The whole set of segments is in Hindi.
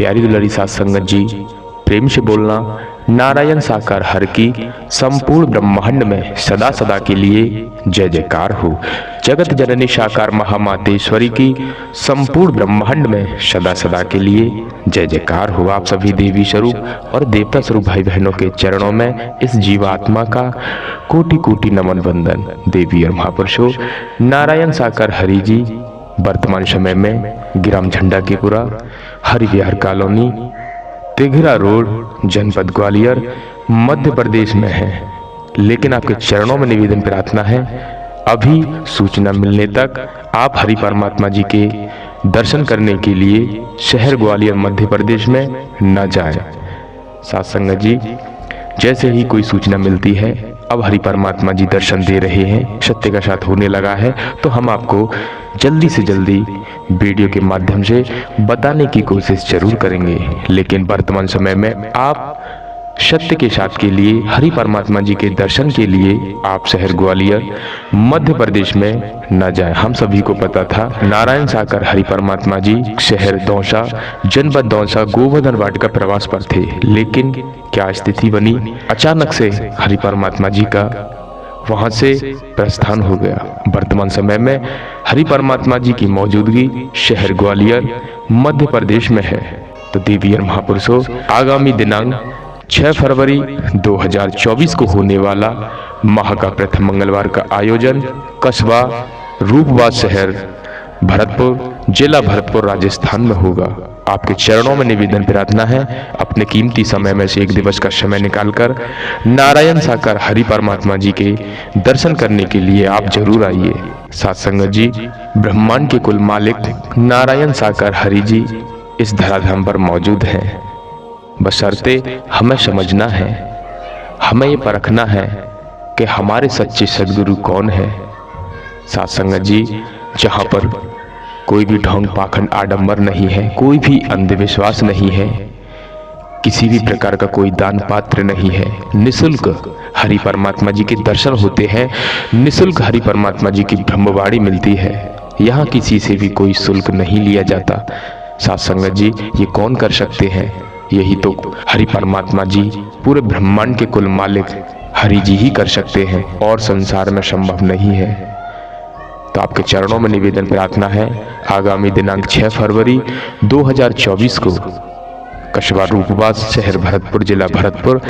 प्यारी दुलारी साथ संगत जी, प्रेम से बोलना नारायण साकार हर की संपूर्ण ब्रह्मांड में सदा सदा के लिए जय जयकार हो। जगत जननी साकार महामातेश्वरी की संपूर्ण ब्रह्मांड में सदा सदा के लिए जय जयकार हो। आप सभी देवी स्वरूप और देवता स्वरूप भाई बहनों के चरणों में इस जीवात्मा का कोटि कोटि नमन वंदन। देवी और महापुरुषों, नारायण साकार हरि जी वर्तमान समय में ग्राम झंडाकीपुरा हरि विहार कॉलोनी तिघरा रोड जनपद ग्वालियर मध्य प्रदेश में है। लेकिन आपके चरणों में निवेदन प्रार्थना है, अभी सूचना मिलने तक आप हरि परमात्मा जी के दर्शन करने के लिए शहर ग्वालियर मध्य प्रदेश में न जाएं। साथ संगत जी, जैसे ही कोई सूचना मिलती है, अब हरि परमात्मा जी दर्शन दे रहे हैं, सत्य का साथ होने लगा है, तो हम आपको जल्दी से जल्दी वीडियो के माध्यम से बताने की कोशिश जरूर करेंगे। लेकिन वर्तमान समय में आप सत्य के साथ के लिए हरि परमात्मा जी के दर्शन के लिए आप शहर ग्वालियर मध्य प्रदेश में न जाएं। हम सभी को पता था नारायण साकार हरि परमात्मा जी शहर दौसा जनपद दौसा गोवर्धन वाटिका प्रवास पर थे। लेकिन क्या स्थिति बनी, अचानक से हरि परमात्मा जी का वहां से प्रस्थान हो गया। वर्तमान समय में हरि परमात्मा जी की मौजूदगी शहर ग्वालियर मध्य प्रदेश में है। तो देवी और महापुरुषों, आगामी दिनांक 6 फरवरी 2024 को होने वाला माह का प्रथम मंगलवार का आयोजन कस्बा रूपबाज शहर भरतपुर जिला भरतपुर राजस्थान में होगा। आपके चरणों में निवेदन प्रार्थना है, अपने कीमती समय में से एक दिवस का समय निकालकर नारायण साकार हरि परमात्मा जी के दर्शन करने के लिए आप जरूर आइए। साथ संगत जी, ब्रह्मांड के कुल मालिक नारायण साकार हरि जी इस धराधाम पर मौजूद हैं। बशर्ते हमें समझना है, हमें ये परखना है कि हमारे सच्चे सदगुरु कौन है। साथ संगत जी, जहाँ पर कोई भी ढोंग पाखंड आडंबर नहीं है, कोई भी अंधविश्वास नहीं है, किसी भी प्रकार का कोई दान पात्र नहीं है, निःशुल्क हरि परमात्मा जी के दर्शन होते हैं, निःशुल्क हरि परमात्मा जी की ब्रह्मवाणी मिलती है। यहाँ किसी से भी कोई शुल्क नहीं लिया जाता। साथ संगत जी, ये कौन कर सकते हैं? यही तो हरि परमात्मा जी, पूरे ब्रह्मांड के कुल मालिक हरि जी ही कर सकते हैं, और संसार में संभव नहीं है। तो आपके चरणों में निवेदन प्रार्थना है, आगामी दिनांक 6 फरवरी 2024 को कस्बा रूपबाज शहर भरतपुर जिला भरतपुर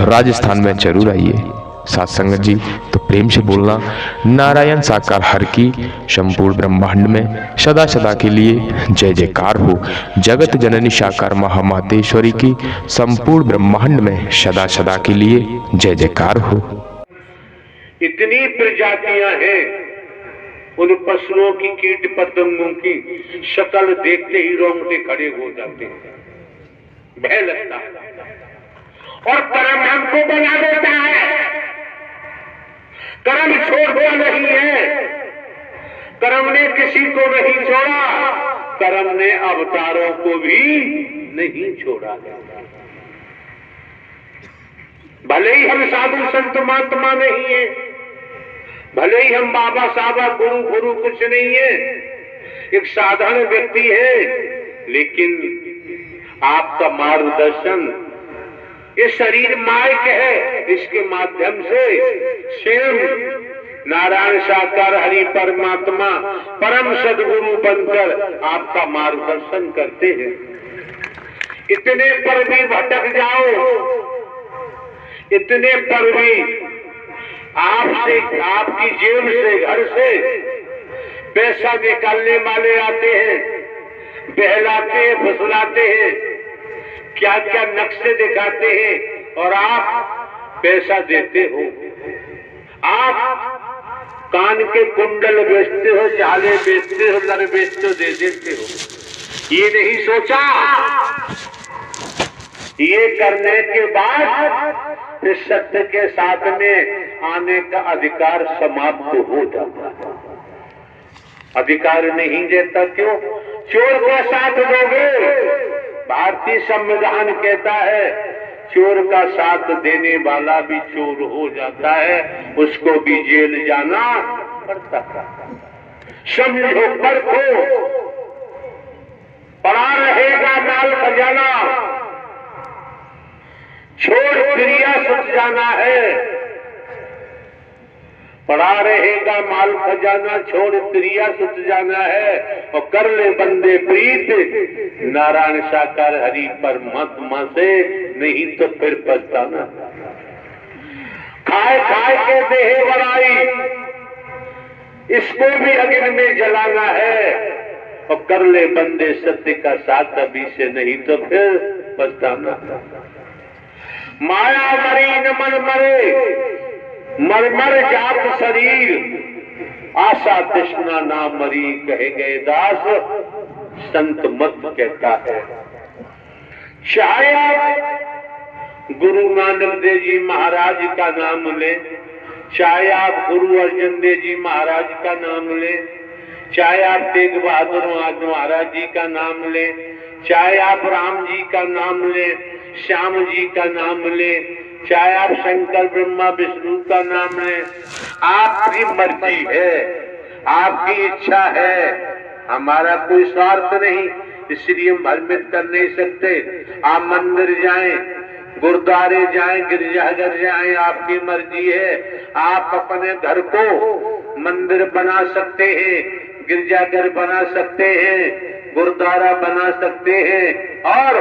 राजस्थान में जरूर आइए। साथ संगत जी, तो प्रेम से बोलना नारायण साकार हर की संपूर्ण ब्रह्मांड में सदा सदा के लिए जय जयकार हो। जगत जननी साकार महामातेश्वरी की संपूर्ण ब्रह्मांड में सदा सदा के लिए जय जयकार हो। इतनी प्रजातियां हैं उन पशुओं की, कीट पतंगों की, शक्ल देखते ही रोंगटे खड़े हो जाते हैं, भय लगता है। और कर्म हमको बना देता है। कर्म छोड़ता नहीं है, कर्म ने किसी को नहीं छोड़ा, कर्म ने अवतारों को भी नहीं छोड़ा। भले ही हम साधु संत महात्मा नहीं है, भले ही हम बाबा साबा गुरु गुरु कुछ नहीं है, एक साधारण व्यक्ति है, लेकिन आपका मार्गदर्शन ये शरीर माइक है, इसके माध्यम से स्वयं नारायण साकार हरि परमात्मा परम सदगुरु बनकर आपका मार्गदर्शन करते हैं। इतने पर भी भटक जाओ, इतने पर भी आपसे, आपकी जेब से, घर से पैसा निकालने वाले आते हैं, बहलाते हैं, फुसलाते हैं, क्या क्या नक्शे दिखाते हैं, और आप पैसा देते हो। आप कान के कुंडल बेचते हो, चाले बेचते हो, लर बेचते हो, दे देते हो। ये नहीं सोचा, ये करने के बाद इस सत्य के साथ में आने का अधिकार समाप्त हो जाता है। अधिकार नहीं देता क्यों? चोर का साथ दोगे? भारतीय संविधान कहता है चोर का साथ देने वाला भी चोर हो जाता है, उसको भी जेल जाना पड़ता है। समझो, परखो, पड़ा रहेगा माल खजाना, छोड़ क्रिया सुख जाना है। पड़ा रहेगा माल खजाना, छोड़ क्रिया सुख जाना है। और कर ले बंदे प्रीत नारायण साकार हरि परमात्मा से, नहीं तो फिर पछताना। खाए खाए के देह बड़ाई, इसको भी अग्नि में जलाना है। और कर ले बंदे सत्य का साथ अभी से, नहीं तो फिर पछताना। माया मरी न मन मरे, मरमर जात शरीर, आशा तृष्णा ना मरी, कहे गए दास संत मत कहता है। चाहे गुरु नानक देव जी महाराज का नाम ले, चाहे आप गुरु अर्जन देव जी महाराज का नाम ले, चाहे आप तेग बहादुर महाराज जी का नाम ले, चाहे आप राम जी का नाम ले, श्याम जी का नाम ले, चाहे आप शंकर ब्रह्मा विष्णु का नाम लें, आपकी मर्जी है, आपकी इच्छा है, हमारा कोई स्वार्थ नहीं, इसलिए हम भ्रमित कर नहीं सकते। आप मंदिर जाएं, गुरुद्वारे जाएं, गिरजाघर जाएं, आपकी मर्जी है। आप अपने घर को मंदिर बना सकते हैं, गिरजाघर बना सकते हैं, गुरुद्वारा बना सकते हैं। और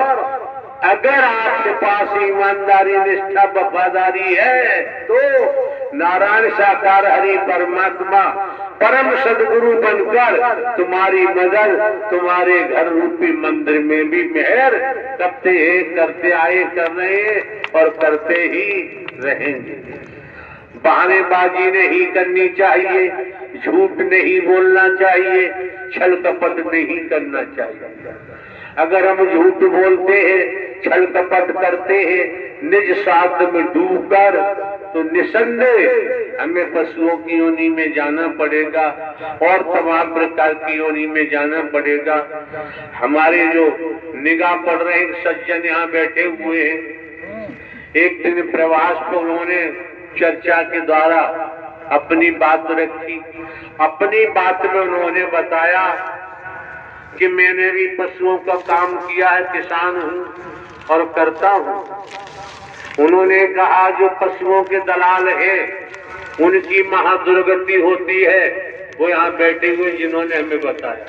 अगर आपके पास ईमानदारी, निष्ठा, वफादारी है तो नारायण साकार हरि परमात्मा परम सदगुरु बनकर तुम्हारी मदद तुम्हारे घर रूपी मंदिर में भी मेहर करते हैं, करते आए, कर रहे हैं और करते ही रहेंगे। बहानेबाजी नहीं करनी चाहिए, झूठ नहीं बोलना चाहिए, छल कपट नहीं करना चाहिए। अगर हम झूठ बोलते हैं, छल कपट करते हैं, निज स्वार्थ में डूबकर, तो निसंदेह हमें पशुओं की योनि में जाना पड़ेगा और तमाम प्रकार की योनि में जाना पड़ेगा। हमारे जो निगाह पड़ रहे सज्जन यहाँ बैठे हुए हैं, एक दिन प्रवास पर उन्होंने चर्चा के द्वारा अपनी बात रखी। अपनी बात में उन्होंने बताया कि मैंने भी पशुओं का काम किया है, किसान हूँ और करता हूँ। उन्होंने कहा जो पशुओं के दलाल हैं उनकी महादुर्गति होती है। वो यहाँ बैठे हुए जिन्होंने हमें बताया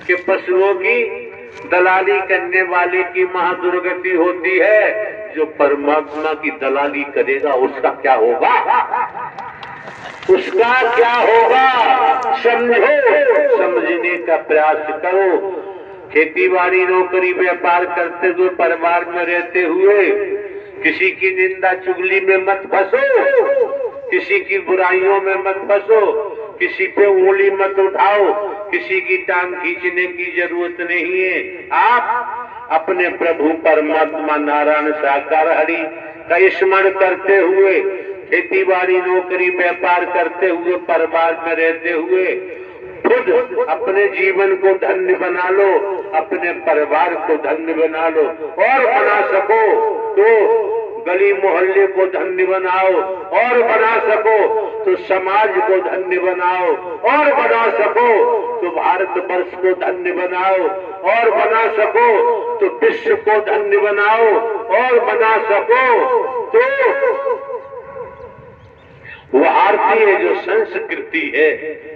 कि पशुओं की दलाली करने वाले की महादुर्गति होती है। जो परमात्मा की दलाली करेगा उसका क्या होगा, उसका क्या होगा समझो, समझने का प्रयास करो। खेती बाड़ी नौकरी व्यापार करते हुए परिवार में रहते हुए किसी की निंदा चुगली में मत फंसो, किसी की बुराइयों में मत फंसो, किसी पे उंगली मत उठाओ, किसी की टांग खींचने की जरूरत नहीं है। आप अपने प्रभु परमात्मा नारायण साकार हरि का स्मरण करते हुए, खेती बाड़ी नौकरी व्यापार करते हुए, परिवार में रहते हुए खुद अपने जीवन को धन्य बना लो, अपने परिवार को धन्य बना लो और बना सको तो गली मोहल्ले को धन्य बनाओ और बना सको तो समाज को धन्य बनाओ और बना सको तो भारत वर्ष को धन्य बनाओ और बना सको तो विश्व को धन्य बनाओ और बना सको तो भारतीय जो संस्कृति है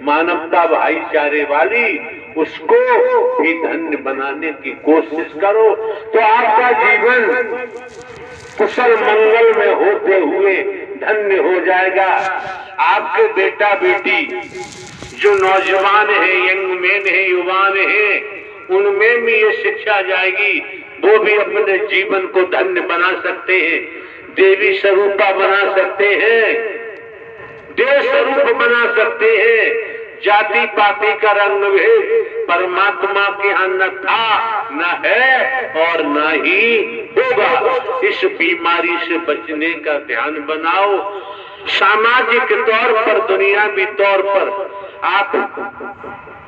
मानवता भाईचारे वाली, उसको भी धन्य बनाने की कोशिश करो तो आपका जीवन कुशल मंगल में होते हुए धन्य हो जाएगा। आपके बेटा बेटी जो नौजवान है, यंग मैन है, युवान है, उनमें भी ये शिक्षा जाएगी, वो भी अपने जीवन को धन्य बना सकते हैं, देवी स्वरूपा बना सकते हैं, देव स्वरूप बना सकते हैं। जाति पाति का रंग भेद परमात्मा के यहाँ न था, न है और न ही होगा। इस बीमारी से बचने का ध्यान बनाओ। सामाजिक तौर पर, दुनियावी तौर पर आप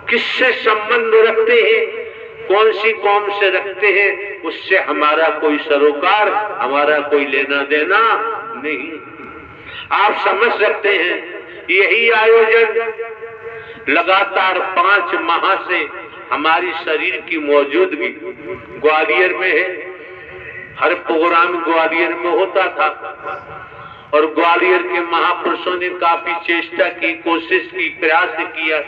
किससे संबंध रखते हैं, कौन सी कौम से रखते हैं, उससे हमारा कोई सरोकार, हमारा कोई लेना देना नहीं। आप समझ सकते हैं यही आयोजन लगातार 5 माह से हमारी शरीर की मौजूदगी ग्वालियर में है। हर प्रोग्राम ग्वालियर में होता था और ग्वालियर के महापुरुषों ने काफी चेष्टा की, कोशिश की, प्रयास किया,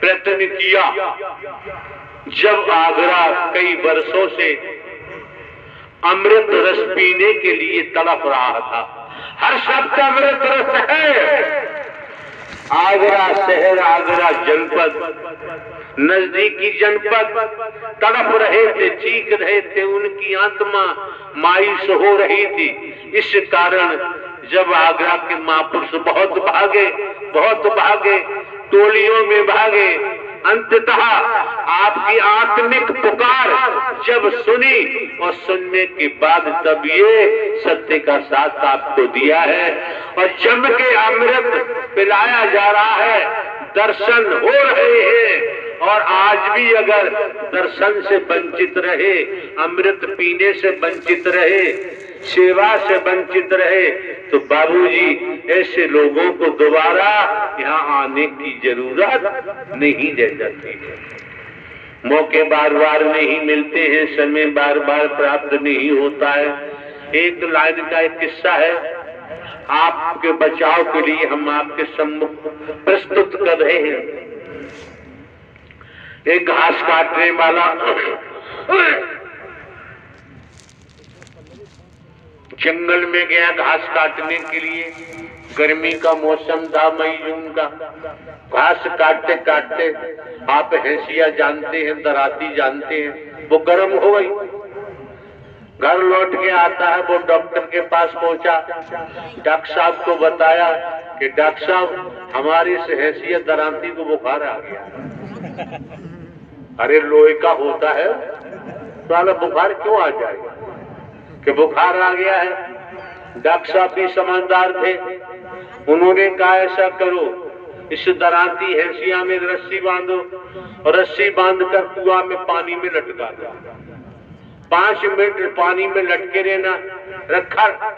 प्रयत्न किया। जब आगरा कई वर्षों से अमृत रस पीने के लिए तड़प रहा था, हर शब्द अमृत रस है। आगरा शहर, आगरा जनपद, नजदीकी जनपद तड़प रहे थे, चीख रहे थे, उनकी आत्मा मायूस हो रही थी। इस कारण जब आगरा के महापुरुष बहुत भागे, टोलियों में भागे, अंततः आपकी आत्मिक पुकार जब सुनी और सुनने के बाद तब ये सत्य का साथ आपको दिया है और जम के अमृत पिलाया जा रहा है, दर्शन हो रहे हैं। और आज भी अगर दर्शन से वंचित रहे, अमृत पीने से वंचित रहे, सेवा से वंचित रहे, तो बाबूजी ऐसे लोगों को दोबारा यहाँ आने की जरूरत नहीं रह जाती है। मौके बार बार नहीं मिलते हैं, समय बार बार प्राप्त नहीं होता है। एक लाइन का एक किस्सा है, आपके बचाव के लिए हम आपके सम्मुख प्रस्तुत कर रहे हैं। एक घास काटने वाला जंगल में गया घास काटने के लिए। गर्मी का मौसम था, मई जून का। घास काटते काटते, आप हैसिया जानते हैं, दराती जानते हैं, वो गर्म हो गई। घर लौट के आता है, वो डॉक्टर के पास पहुंचा। डॉक्टर साहब को बताया कि डॉक्टर साहब हमारी इस हैसियत दराती को बुखार आ गया। अरे लोहे का होता है, तो बुखार क्यों आ जाएगा कि बुखार आ गया है। डॉक्टर साहब भी समझदार थे, उन्होंने कहा ऐसा करो, इस दराती हैसिया में रस्सी बांधो और रस्सी बांधकर कुआं में पानी में लटका दो। 5 मिनट पानी में लटके रहना,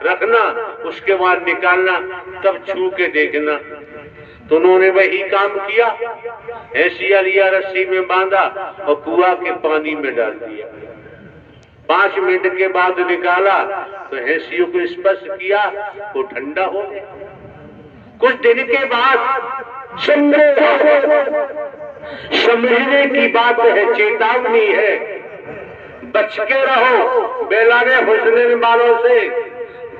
रखना, उसके बाद निकालना, तब छू के देखना। तो उन्होंने वही काम किया, हैसिया लिया, रस्सी में बांधा और कुआं के पानी में डाल दिया। 5 मिनट के बाद निकाला तो हैसियों को स्पर्श किया, वो ठंडा हो गया। कुछ दिन के बाद समझने की बात है, चेतावनी है, बच के रहो बेलाने हुस्न वालों से,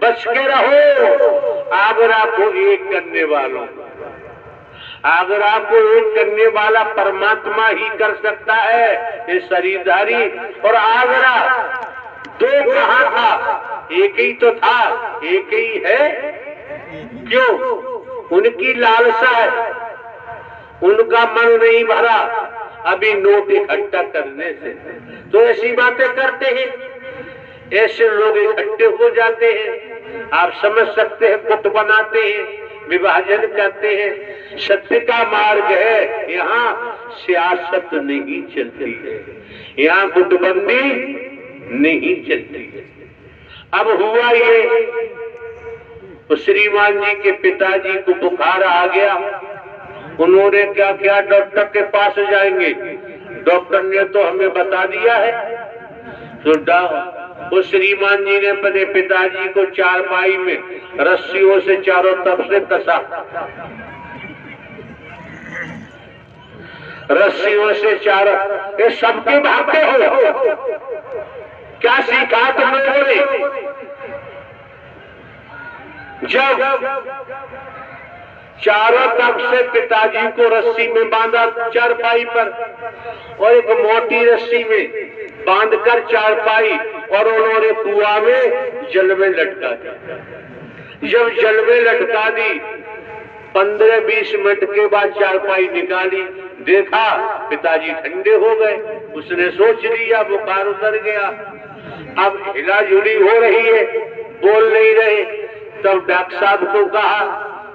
बच के रहो आगरा को एक करने वालों। आगरा को एक करने वाला परमात्मा ही कर सकता है, ये शरीरधारी। और आगरा 2 कहाँ था, एक ही तो था, एक ही है। क्यों? उनकी लालसा है, उनका मन नहीं भरा अभी नोट इकट्ठा करने से, तो ऐसी बातें करते हैं, ऐसे लोग इकट्ठे हो जाते हैं। आप समझ सकते हैं, गुट बनाते हैं, विभाजन करते हैं। सत्य का मार्ग है, यहाँ सियासत नहीं चलती है, यहाँ गुटबंदी नहीं चलती है। अब हुआ ये, तो श्रीमान जी के पिताजी को बुखार आ गया। उन्होंने क्या किया, डॉक्टर के पास जाएंगे। डॉक्टर ने तो हमें बता दिया है। तो उस श्रीमान जी ने अपने पिताजी को चारपाई में रस्सियों से चारों तरफ से कसा, रस्सियों से चारों। ये सबके भागते हो, क्या सीखा तुम लोगों ने? जब चारों तरफ से पिताजी को रस्सी में बांधा चारपाई पर, और एक मोटी रस्सी में बांधकर चारपाई, और उन्होंने कुआं में जल में लटका दिया। जब जल में लटका दी, 15-20 मिनट के बाद चारपाई निकाली, देखा पिताजी ठंडे हो गए। उसने सोच लिया बुखार उतर गया। अब हिलाजुली हो रही है, बोल नहीं रहे। तब डॉक्टर साहब को कहा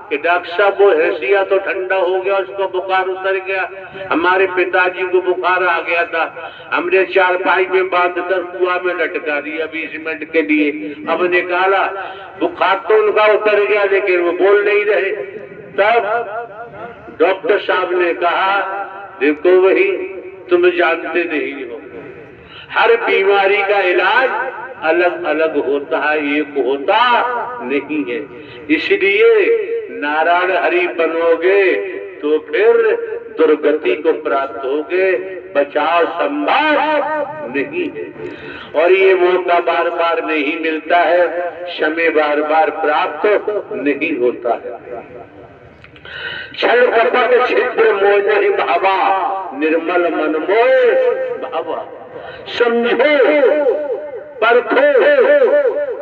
कि डॉक्टर साहब वो हैसिया तो ठंडा हो गया, उसको बुखार उतर गया, हमारे पिताजी को बुखार आ गया था, हमने चारपाई में बांधकर कुआं में लटका दिया 20 मिनट के लिए। अब निकाला, बुखार तो उनका उतर गया, लेकिन वो बोल नहीं रहे। तब डॉक्टर साहब ने कहा, देखो वही तुम जानते नहीं हो। हर बीमारी का इलाज अलग अलग होता है, एक होता नहीं है। इसलिए नारायण हरि बनोगे तो फिर दुर्गति को प्राप्त होगे, बचाव संभव नहीं है। और ये मौका बार बार नहीं मिलता है, समय बार बार प्राप्त नहीं होता है। छल कपट छिद्र मोह भावा, निर्मल मन मोह भावा। समझो, परखो,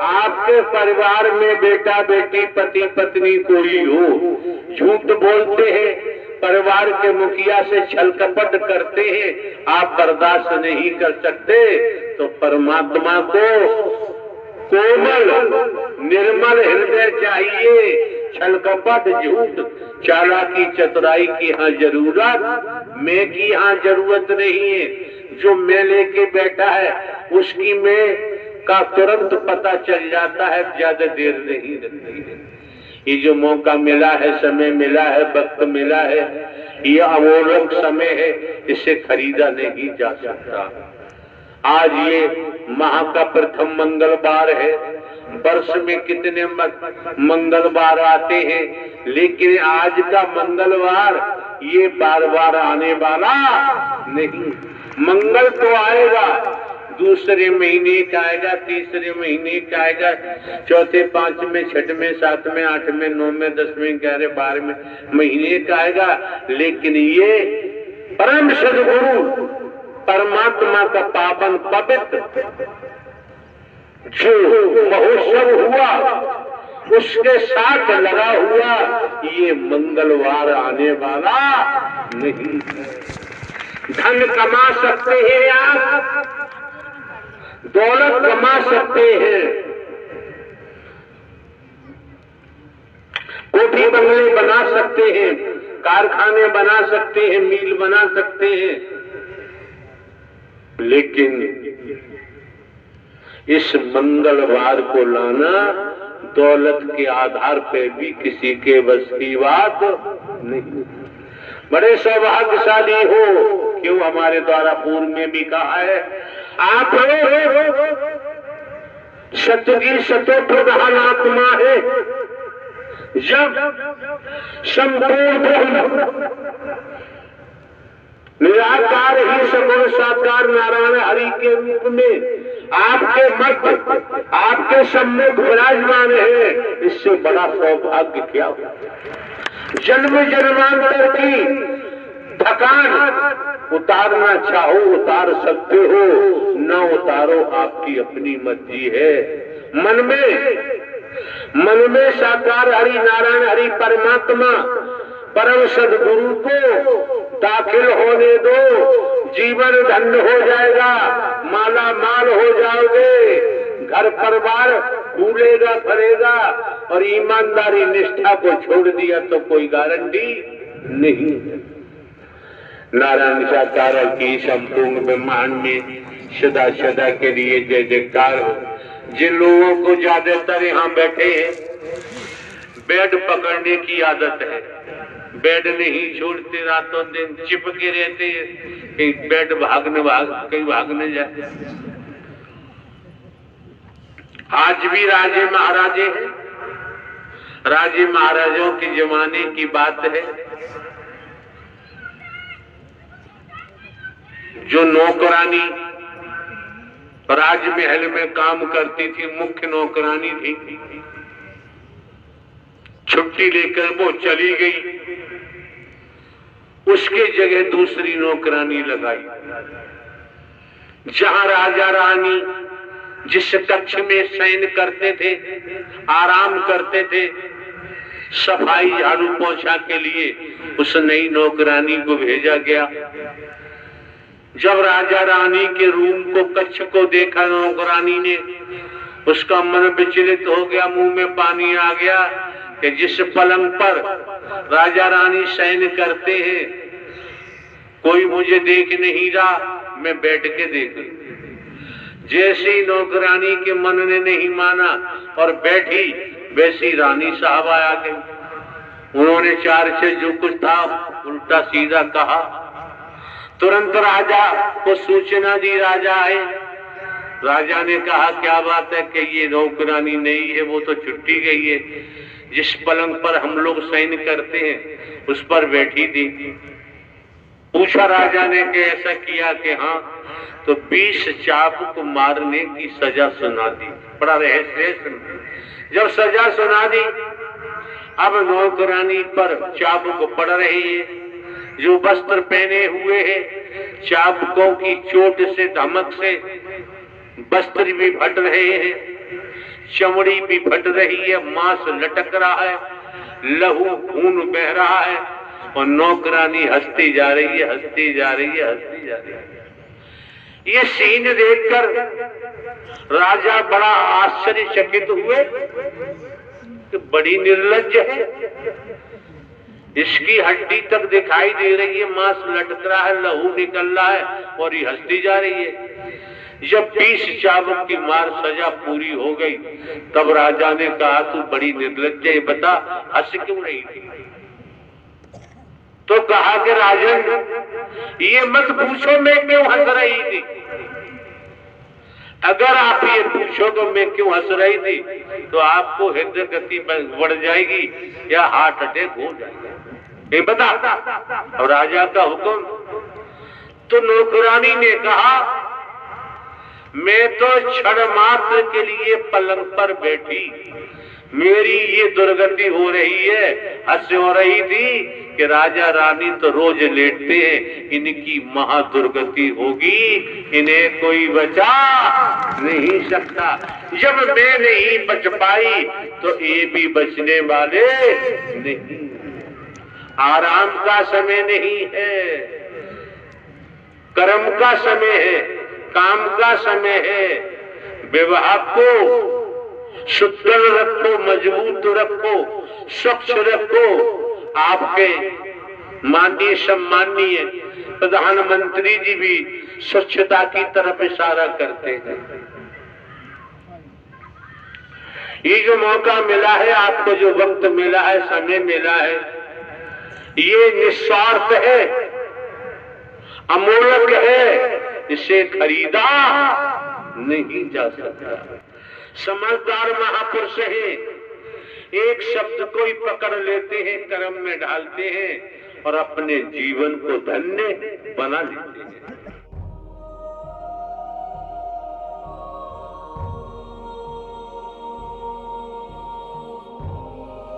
आपके परिवार में बेटा बेटी पति पत्नी कोई हो, झूठ बोलते हैं, परिवार के मुखिया से छल कपट करते हैं, आप बर्दाश्त नहीं कर सकते, तो परमात्मा को कोमल निर्मल हृदय चाहिए। छल कपट झूठ चालाकी चतुराई की यहाँ जरूरत, मैं की यहाँ जरूरत नहीं है। जो मैं लेके बैठा है उसकी मैं का तुरंत पता चल जाता है, ज्यादा देर नहीं लगती है। ये जो मौका मिला है, समय मिला है, वक्त मिला है, ये अमोलक समय है, इसे खरीदा नहीं जा सकता। आज ये माह का प्रथम मंगलवार है। वर्ष में कितने मंगलवार आते हैं, लेकिन आज का मंगलवार ये बार बार आने वाला नहीं। मंगल तो आएगा, दूसरे महीने का आएगा, तीसरे महीने का आएगा, चौथे, पांचवें, छठवें, सातवें, आठवें, नौवें, 10वें, 11वें, 12वें महीने का आएगा। लेकिन ये परम सद्गुरु परमात्मा का पावन पवित्र जो महोत्सव हुआ, उसके साथ लगा हुआ ये मंगलवार आने वाला नहीं। धन कमा सकते हैं आप, दौलत कमा सकते हैं, कोठी बंगले बना सकते हैं, कारखाने बना सकते हैं, मिल बना सकते हैं, लेकिन इस मंगलवार को लाना दौलत के आधार पे भी किसी के बस की बात नहीं। बड़े सौभाग्यशाली हो, क्यों हमारे द्वारा पूर्व में भी कहा है, आप सत्य की सतो प्रधान आत्मा है। जब संपूर्ण निराकार ही सगुण साकार नारायण हरि के रूप में आपके मध्य, आपके सम्मुख विराजमान है, इससे बड़ा सौभाग्य क्या हो। जन्म जन्मांतर की थकान उतारना चाहो उतार सकते हो, न उतारो आपकी अपनी मर्जी है। मन में साकार हरि नारायण हरि परमात्मा परम सद्गुरु को दाखिल होने दो, जीवन धन्य हो जाएगा, माला माल हो जाओगे, घर परिवार फूलेगा फलेगा। और ईमानदारी निष्ठा को छोड़ दिया तो कोई गारंटी नहीं है। नारायण साकार की संपूर्ण ब्रह्मांड में सदा सदा के लिए जय जयकार हो। जिन लोगों को ज्यादातर यहाँ बैठे हैं बेड पकड़ने की आदत है, बेड नहीं छोड़ते, रातों दिन चिपके रहते हैं, कहीं बेड कहीं भागने जाते। आज भी राजे महाराजे हैं, राजे महाराजों के जमाने की बात है। जो नौकरानी राजमहल में काम करती थी, मुख्य नौकरानी थी, छुट्टी लेकर वो चली गई, उसके जगह दूसरी नौकरानी लगाई। जहां राजा रानी जिस कक्ष में शयन करते थे, आराम करते थे, सफाई झाड़ू पोछा के लिए उस नई नौकरानी को भेजा गया। जब राजा रानी के रूम को, कक्ष को देखा नौकरानी ने, उसका मन विचलित हो गया, मुंह में पानी आ गया कि जिस पलंग पर राजा रानी शयन करते हैं कोई मुझे देख नहीं रहा, मैं बैठ के देख। जैसे ही नौकरानी के मन ने नहीं माना और बैठी, वैसी रानी साहब आ गई। उन्होंने चार से जो कुछ था उल्टा सीधा कहा तुरंत राजा को सूचना दी। राजा आए, राजा ने कहा क्या बात है कि ये नौकरानी नहीं है, वो तो छुट्टी गई है, जिस पलंग पर हम लोग शयन करते हैं उस पर बैठी थी। पूछा राजा ने कि ऐसा किया कि हाँ, तो 20 चाबुक मारने की सजा सुना दी। बड़ा रहस्य। जब सजा सुना दी, अब नौकरानी पर चाबुक पड़ रही है। जो वस्त्र पहने हुए हैं, चाबुकों की चोट से, धमक से वस्त्र भी फट रहे हैं, चमड़ी भी फट रही है, मांस लटक रहा है, लहू खून बह रहा है, और नौकरानी हंसती जा रही है, हंसती जा रही है, हंसती जा रही है। ये सीन देखकर राजा बड़ा आश्चर्यचकित हुए कि बड़ी निर्लज्ज है, इसकी हड्डी तक दिखाई दे रही है, मांस लटक रहा है, लहू निकल रहा है, और ये हंसती जा रही है। जब 20 चाबुक की मार सजा पूरी हो गई, तब राजा ने कहा तू बड़ी निर्लज्ज है, बता हंस क्यों रही थी? तो कहा कि राजन, ये मत पूछो मैं क्यों हंस रही थी। अगर आप ये पूछो तो मैं क्यों हंस रही थी, तो आपको हृदय गति बढ़ जाएगी या हार्ट अटैक हो जाएगा। ये बता। और राजा का हुक्म। तो नौकरानी ने कहा मैं तो क्षण मात्र के लिए पलंग पर बैठी, मेरी ये दुर्गति हो रही है। हंस हो रही थी कि राजा रानी तो रोज लेटते हैं, इनकी महादुर्गति होगी, इन्हें कोई बचा नहीं सकता। जब मैं नहीं बच पाई तो ये भी बचने वाले नहीं। आराम का समय नहीं है, कर्म का समय है, काम का समय है। विवाह को सुदृढ़ रखो, मजबूत रखो, स्वच्छ रखो। आपके माननीय सम्माननीय प्रधानमंत्री जी भी स्वच्छता की तरफ इशारा करते हैं। ये जो मौका मिला है, आपको जो वक्त मिला है, समय मिला है, ये निस्वार्थ है, अमूल्य है, इसे खरीदा नहीं जा सकता। समझदार महापुरुष हैं, एक शब्द को ही पकड़ लेते हैं, कर्म में ढालते हैं और अपने जीवन को धन्य बना लेते हैं।